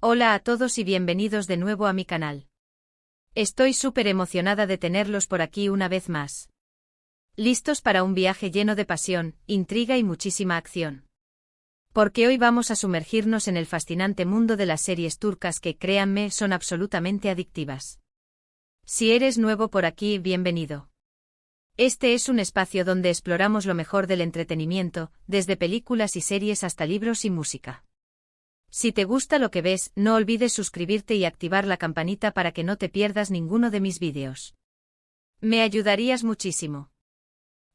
Hola a todos y bienvenidos de nuevo a mi canal. Estoy súper emocionada de tenerlos por aquí una vez más. ¿Listos para un viaje lleno de pasión, intriga y muchísima acción? Porque hoy vamos a sumergirnos en el fascinante mundo de las series turcas que, créanme, son absolutamente adictivas. Si eres nuevo por aquí, bienvenido. Este es un espacio donde exploramos lo mejor del entretenimiento, desde películas y series hasta libros y música. Si te gusta lo que ves, no olvides suscribirte y activar la campanita para que no te pierdas ninguno de mis vídeos. Me ayudarías muchísimo.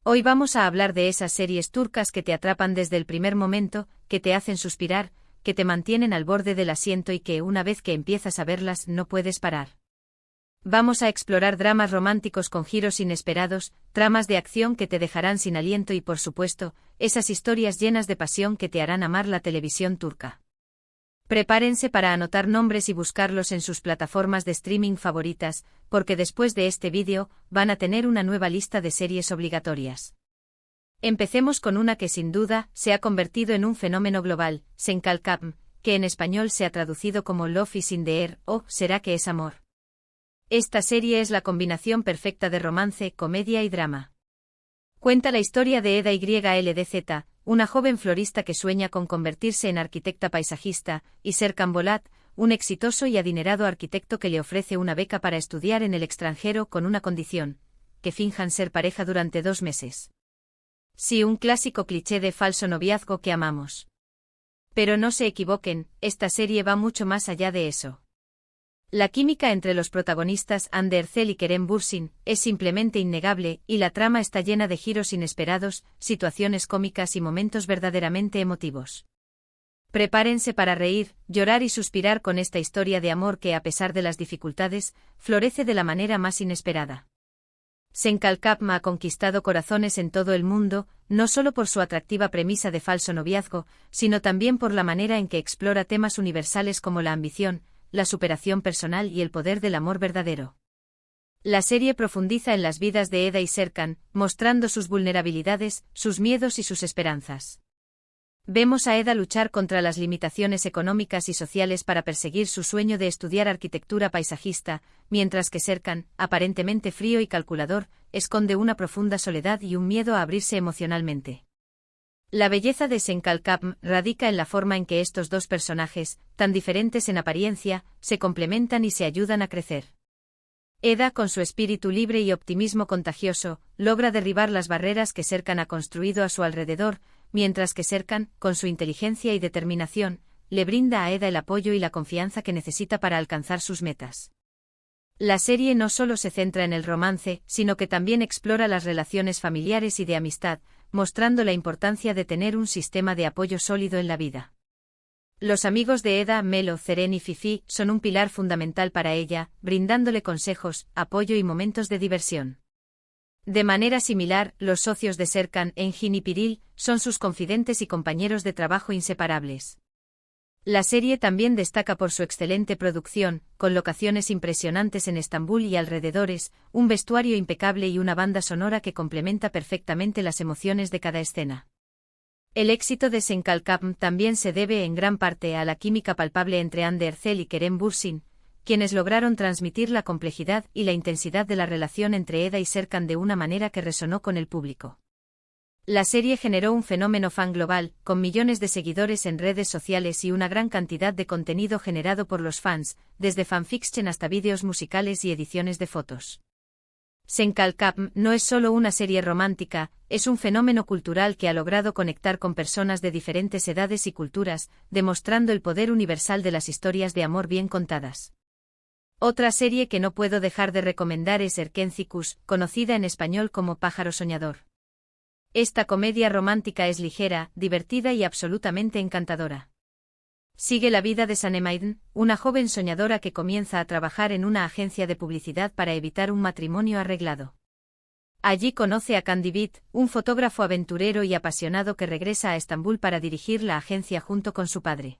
Hoy vamos a hablar de esas series turcas que te atrapan desde el primer momento, que te hacen suspirar, que te mantienen al borde del asiento y que, una vez que empiezas a verlas, no puedes parar. Vamos a explorar dramas románticos con giros inesperados, tramas de acción que te dejarán sin aliento y, por supuesto, esas historias llenas de pasión que te harán amar la televisión turca. Prepárense para anotar nombres y buscarlos en sus plataformas de streaming favoritas, porque después de este vídeo, van a tener una nueva lista de series obligatorias. Empecemos con una que sin duda, se ha convertido en un fenómeno global, Senkalkam, que en español se ha traducido como Love is in the air, o ¿será que es amor? Esta serie es la combinación perfecta de romance, comedia y drama. Cuenta la historia de Eda YLDZ, una joven florista que sueña con convertirse en arquitecta paisajista, y Serkan Bolat, un exitoso y adinerado arquitecto que le ofrece una beca para estudiar en el extranjero con una condición: que finjan ser pareja durante 2 meses. Sí, un clásico cliché de falso noviazgo que amamos. Pero no se equivoquen, esta serie va mucho más allá de eso. La química entre los protagonistas Hande Erçel y Kerem Bürsin es simplemente innegable, y la trama está llena de giros inesperados, situaciones cómicas y momentos verdaderamente emotivos. Prepárense para reír, llorar y suspirar con esta historia de amor que, a pesar de las dificultades, florece de la manera más inesperada. Senkalkam ha conquistado corazones en todo el mundo, no solo por su atractiva premisa de falso noviazgo, sino también por la manera en que explora temas universales como la ambición, la superación personal y el poder del amor verdadero. La serie profundiza en las vidas de Eda y Serkan, mostrando sus vulnerabilidades, sus miedos y sus esperanzas. Vemos a Eda luchar contra las limitaciones económicas y sociales para perseguir su sueño de estudiar arquitectura paisajista, mientras que Serkan, aparentemente frío y calculador, esconde una profunda soledad y un miedo a abrirse emocionalmente. La belleza de Senkalkam radica en la forma en que estos dos personajes, tan diferentes en apariencia, se complementan y se ayudan a crecer. Eda, con su espíritu libre y optimismo contagioso, logra derribar las barreras que Serkan ha construido a su alrededor, mientras que Serkan, con su inteligencia y determinación, le brinda a Eda el apoyo y la confianza que necesita para alcanzar sus metas. La serie no solo se centra en el romance, sino que también explora las relaciones familiares y de amistad, mostrando la importancia de tener un sistema de apoyo sólido en la vida. Los amigos de Eda, Melo, Ceren y Fifi, son un pilar fundamental para ella, brindándole consejos, apoyo y momentos de diversión. De manera similar, los socios de Serkan, Engin y Piril, son sus confidentes y compañeros de trabajo inseparables. La serie también destaca por su excelente producción, con locaciones impresionantes en Estambul y alrededores, un vestuario impecable y una banda sonora que complementa perfectamente las emociones de cada escena. El éxito de Senkalkam también se debe en gran parte a la química palpable entre Hande Erçel y Kerem Bürsin, quienes lograron transmitir la complejidad y la intensidad de la relación entre Eda y Serkan de una manera que resonó con el público. La serie generó un fenómeno fan global, con millones de seguidores en redes sociales y una gran cantidad de contenido generado por los fans, desde fanfiction hasta vídeos musicales y ediciones de fotos. Senkalkam no es solo una serie romántica, es un fenómeno cultural que ha logrado conectar con personas de diferentes edades y culturas, demostrando el poder universal de las historias de amor bien contadas. Otra serie que no puedo dejar de recomendar es Erkencikus, conocida en español como Pájaro Soñador. Esta comedia romántica es ligera, divertida y absolutamente encantadora. Sigue la vida de Sanem, una joven soñadora que comienza a trabajar en una agencia de publicidad para evitar un matrimonio arreglado. Allí conoce a Kandibit, un fotógrafo aventurero y apasionado que regresa a Estambul para dirigir la agencia junto con su padre.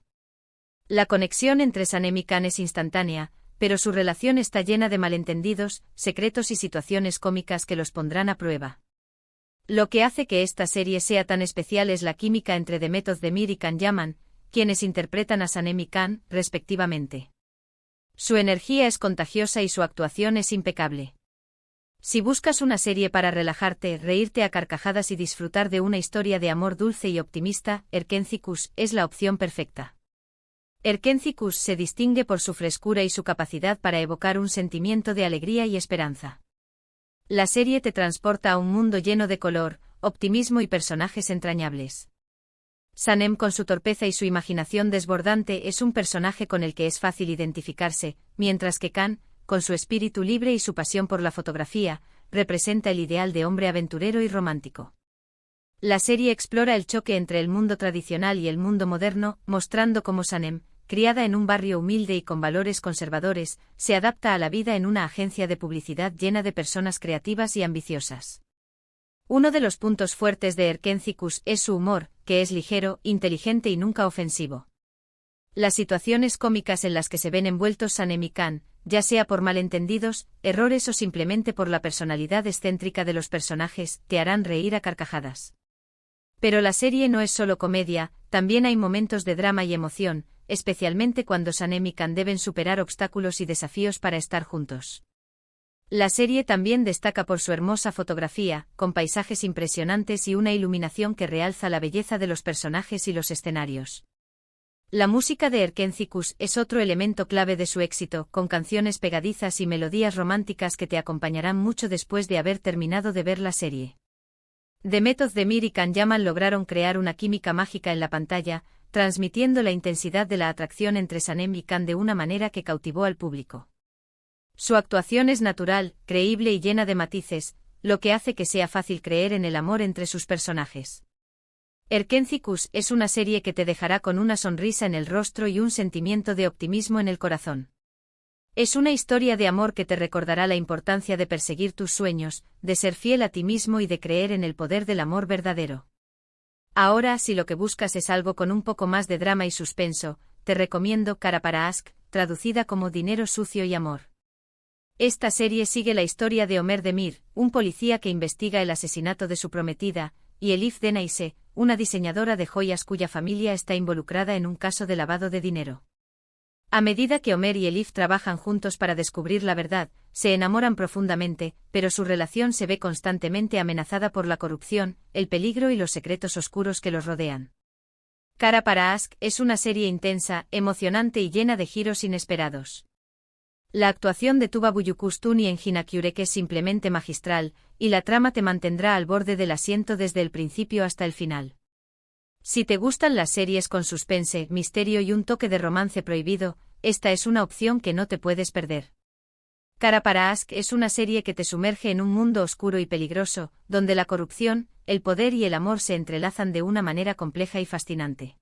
La conexión entre Sanem y Kan es instantánea, pero su relación está llena de malentendidos, secretos y situaciones cómicas que los pondrán a prueba. Lo que hace que esta serie sea tan especial es la química entre Demet Özdemir y Can Yaman, quienes interpretan a Sanem y Khan, respectivamente. Su energía es contagiosa y su actuación es impecable. Si buscas una serie para relajarte, reírte a carcajadas y disfrutar de una historia de amor dulce y optimista, Erkenzicus es la opción perfecta. Erkenzicus se distingue por su frescura y su capacidad para evocar un sentimiento de alegría y esperanza. La serie te transporta a un mundo lleno de color, optimismo y personajes entrañables. Sanem, con su torpeza y su imaginación desbordante, es un personaje con el que es fácil identificarse, mientras que Khan, con su espíritu libre y su pasión por la fotografía, representa el ideal de hombre aventurero y romántico. La serie explora el choque entre el mundo tradicional y el mundo moderno, mostrando cómo Sanem, criada en un barrio humilde y con valores conservadores, se adapta a la vida en una agencia de publicidad llena de personas creativas y ambiciosas. Uno de los puntos fuertes de Erkenzicus es su humor, que es ligero, inteligente y nunca ofensivo. Las situaciones cómicas en las que se ven envueltos Sanem y Khan, ya sea por malentendidos, errores o simplemente por la personalidad excéntrica de los personajes, te harán reír a carcajadas. Pero la serie no es solo comedia, también hay momentos de drama y emoción, especialmente cuando Sanem y Khan deben superar obstáculos y desafíos para estar juntos. La serie también destaca por su hermosa fotografía, con paisajes impresionantes y una iluminación que realza la belleza de los personajes y los escenarios. La música de Erkenzicus es otro elemento clave de su éxito, con canciones pegadizas y melodías románticas que te acompañarán mucho después de haber terminado de ver la serie. Demet Özdemir y Can Yaman lograron crear una química mágica en la pantalla, transmitiendo la intensidad de la atracción entre Sanem y Khan de una manera que cautivó al público. Su actuación es natural, creíble y llena de matices, lo que hace que sea fácil creer en el amor entre sus personajes. Erkenzicus es una serie que te dejará con una sonrisa en el rostro y un sentimiento de optimismo en el corazón. Es una historia de amor que te recordará la importancia de perseguir tus sueños, de ser fiel a ti mismo y de creer en el poder del amor verdadero. Ahora, si lo que buscas es algo con un poco más de drama y suspenso, te recomiendo Kara para Aşk, traducida como Dinero sucio y amor. Esta serie sigue la historia de Ömer Demir, un policía que investiga el asesinato de su prometida, y Elif Denayse, una diseñadora de joyas cuya familia está involucrada en un caso de lavado de dinero. A medida que Ömer y Elif trabajan juntos para descubrir la verdad, se enamoran profundamente, pero su relación se ve constantemente amenazada por la corrupción, el peligro y los secretos oscuros que los rodean. Kara para Aşk es una serie intensa, emocionante y llena de giros inesperados. La actuación de Tuba Büyüküstün y Engin Akyürek es simplemente magistral, y la trama te mantendrá al borde del asiento desde el principio hasta el final. Si te gustan las series con suspense, misterio y un toque de romance prohibido, esta es una opción que no te puedes perder. Kara para Aşk es una serie que te sumerge en un mundo oscuro y peligroso, donde la corrupción, el poder y el amor se entrelazan de una manera compleja y fascinante.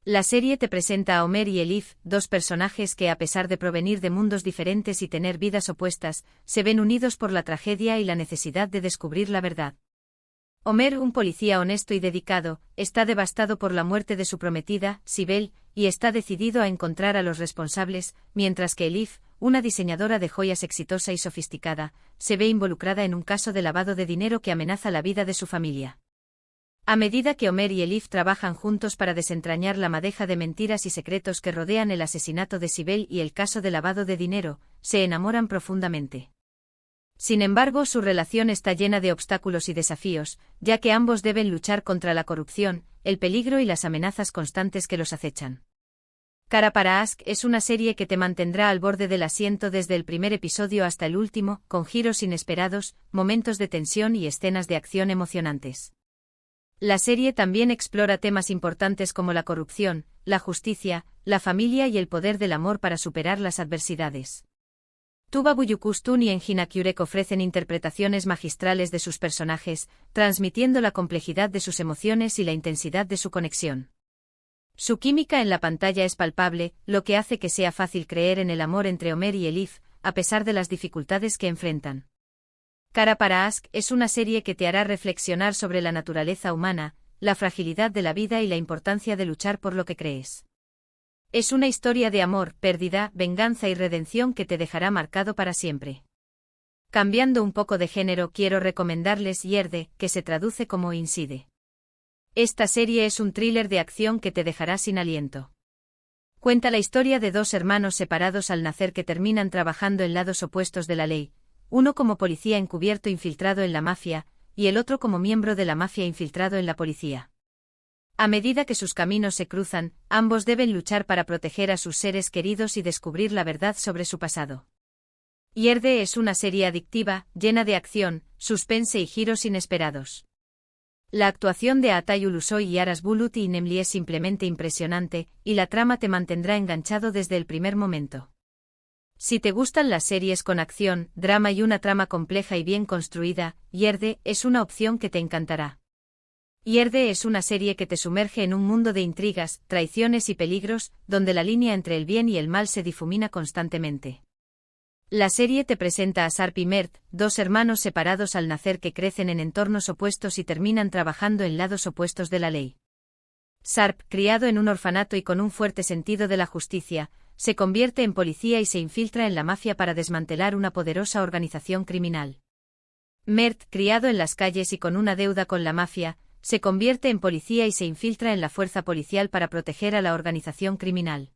La serie te presenta a Ömer y Elif, dos personajes que, a pesar de provenir de mundos diferentes y tener vidas opuestas, se ven unidos por la tragedia y la necesidad de descubrir la verdad. Ömer, un policía honesto y dedicado, está devastado por la muerte de su prometida, Sibel, y está decidido a encontrar a los responsables, mientras que Elif, una diseñadora de joyas exitosa y sofisticada, se ve involucrada en un caso de lavado de dinero que amenaza la vida de su familia. A medida que Ömer y Elif trabajan juntos para desentrañar la madeja de mentiras y secretos que rodean el asesinato de Sibel y el caso de lavado de dinero, se enamoran profundamente. Sin embargo, su relación está llena de obstáculos y desafíos, ya que ambos deben luchar contra la corrupción, el peligro y las amenazas constantes que los acechan. Kara para Aşk es una serie que te mantendrá al borde del asiento desde el primer episodio hasta el último, con giros inesperados, momentos de tensión y escenas de acción emocionantes. La serie también explora temas importantes como la corrupción, la justicia, la familia y el poder del amor para superar las adversidades. Tuba Büyüküstün y Engin Akyürek ofrecen interpretaciones magistrales de sus personajes, transmitiendo la complejidad de sus emociones y la intensidad de su conexión. Su química en la pantalla es palpable, lo que hace que sea fácil creer en el amor entre Ömer y Elif, a pesar de las dificultades que enfrentan. Kara para Aşk es una serie que te hará reflexionar sobre la naturaleza humana, la fragilidad de la vida y la importancia de luchar por lo que crees. Es una historia de amor, pérdida, venganza y redención que te dejará marcado para siempre. Cambiando un poco de género, quiero recomendarles Yerde, que se traduce como Inside. Esta serie es un thriller de acción que te dejará sin aliento. Cuenta la historia de dos hermanos separados al nacer que terminan trabajando en lados opuestos de la ley, uno como policía encubierto infiltrado en la mafia, y el otro como miembro de la mafia infiltrado en la policía. A medida que sus caminos se cruzan, ambos deben luchar para proteger a sus seres queridos y descubrir la verdad sobre su pasado. Yerde es una serie adictiva, llena de acción, suspense y giros inesperados. La actuación de Atay Ulusoy y Aras Bulut y Nemli es simplemente impresionante, y la trama te mantendrá enganchado desde el primer momento. Si te gustan las series con acción, drama y una trama compleja y bien construida, Yerde es una opción que te encantará. Yerde es una serie que te sumerge en un mundo de intrigas, traiciones y peligros, donde la línea entre el bien y el mal se difumina constantemente. La serie te presenta a Sarp y Mert, dos hermanos separados al nacer que crecen en entornos opuestos y terminan trabajando en lados opuestos de la ley. Sarp, criado en un orfanato y con un fuerte sentido de la justicia, se convierte en policía y se infiltra en la mafia para desmantelar una poderosa organización criminal. Mert, criado en las calles y con una deuda con la mafia, se convierte en policía y se infiltra en la fuerza policial para proteger a la organización criminal.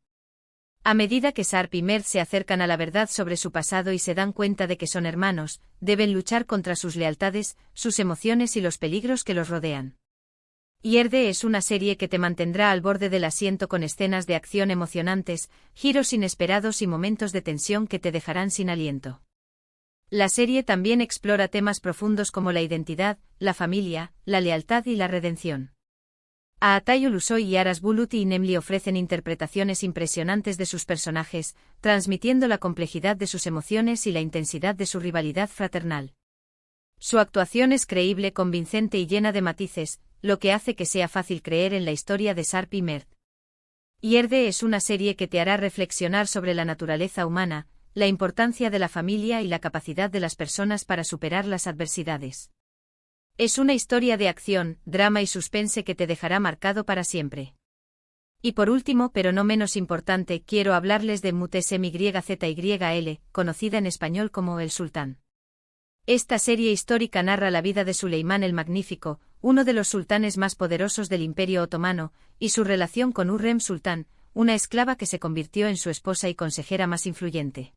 A medida que Sarp y Mert se acercan a la verdad sobre su pasado y se dan cuenta de que son hermanos, deben luchar contra sus lealtades, sus emociones y los peligros que los rodean. Yerde es una serie que te mantendrá al borde del asiento con escenas de acción emocionantes, giros inesperados y momentos de tensión que te dejarán sin aliento. La serie también explora temas profundos como la identidad, la familia, la lealtad y la redención. A Atay Ulusoy y Aras Bulut y Nemli ofrecen interpretaciones impresionantes de sus personajes, transmitiendo la complejidad de sus emociones y la intensidad de su rivalidad fraternal. Su actuación es creíble, convincente y llena de matices, lo que hace que sea fácil creer en la historia de Sarp y Mert. Yerde es una serie que te hará reflexionar sobre la naturaleza humana, la importancia de la familia y la capacidad de las personas para superar las adversidades. Es una historia de acción, drama y suspense que te dejará marcado para siempre. Y por último, pero no menos importante, quiero hablarles de Mutesim YZYL, conocida en español como El Sultán. Esta serie histórica narra la vida de Suleimán el Magnífico, uno de los sultanes más poderosos del Imperio Otomano, y su relación con Hürrem Sultán, una esclava que se convirtió en su esposa y consejera más influyente.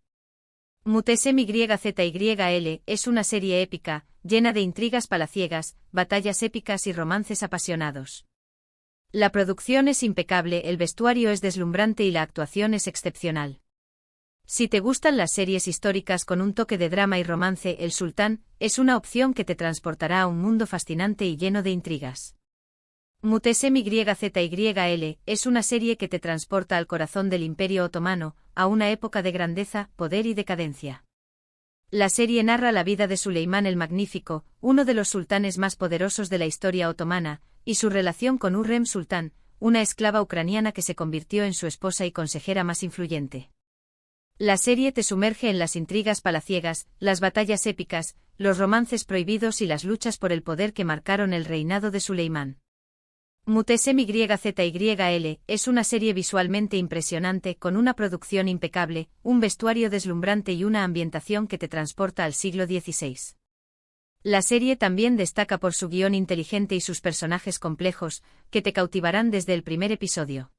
Mutesim YZYL es una serie épica, llena de intrigas palaciegas, batallas épicas y romances apasionados. La producción es impecable, el vestuario es deslumbrante y la actuación es excepcional. Si te gustan las series históricas con un toque de drama y romance, El Sultán es una opción que te transportará a un mundo fascinante y lleno de intrigas. Mutesim YZYL es una serie que te transporta al corazón del Imperio Otomano, a una época de grandeza, poder y decadencia. La serie narra la vida de Suleimán el Magnífico, uno de los sultanes más poderosos de la historia otomana, y su relación con Hürrem Sultán, una esclava ucraniana que se convirtió en su esposa y consejera más influyente. La serie te sumerge en las intrigas palaciegas, las batallas épicas, los romances prohibidos y las luchas por el poder que marcaron el reinado de Suleimán. Mutesim YZYL es una serie visualmente impresionante con una producción impecable, un vestuario deslumbrante y una ambientación que te transporta al siglo XVI. La serie también destaca por su guión inteligente y sus personajes complejos, que te cautivarán desde el primer episodio.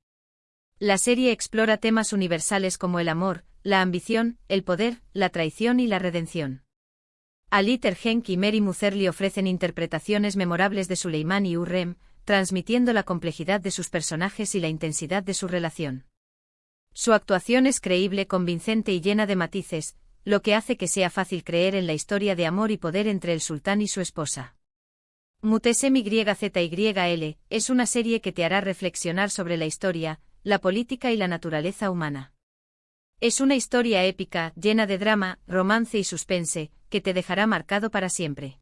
La serie explora temas universales como el amor, la ambición, el poder, la traición y la redención. Ali Tergenk y Mary Muzerli ofrecen interpretaciones memorables de Suleimán y Hürrem, transmitiendo la complejidad de sus personajes y la intensidad de su relación. Su actuación es creíble, convincente y llena de matices, lo que hace que sea fácil creer en la historia de amor y poder entre el sultán y su esposa. Mutesim YZYL es una serie que te hará reflexionar sobre la historia, la política y la naturaleza humana. Es una historia épica, llena de drama, romance y suspense, que te dejará marcado para siempre.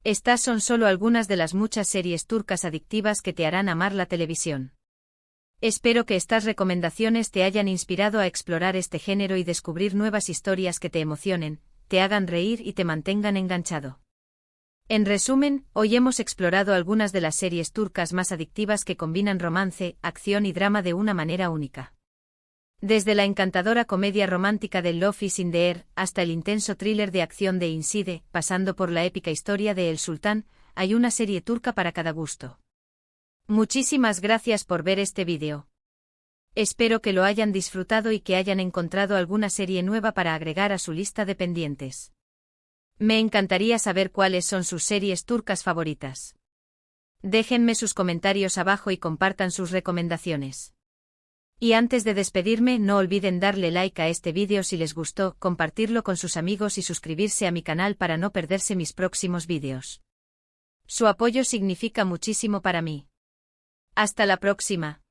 Estas son solo algunas de las muchas series turcas adictivas que te harán amar la televisión. Espero que estas recomendaciones te hayan inspirado a explorar este género y descubrir nuevas historias que te emocionen, te hagan reír y te mantengan enganchado. En resumen, hoy hemos explorado algunas de las series turcas más adictivas que combinan romance, acción y drama de una manera única. Desde la encantadora comedia romántica de Love is in the Air hasta el intenso thriller de acción de Inside, pasando por la épica historia de El Sultán, hay una serie turca para cada gusto. Muchísimas gracias por ver este vídeo. Espero que lo hayan disfrutado y que hayan encontrado alguna serie nueva para agregar a su lista de pendientes. Me encantaría saber cuáles son sus series turcas favoritas. Déjenme sus comentarios abajo y compartan sus recomendaciones. Y antes de despedirme, no olviden darle like a este vídeo si les gustó, compartirlo con sus amigos y suscribirse a mi canal para no perderse mis próximos vídeos. Su apoyo significa muchísimo para mí. Hasta la próxima.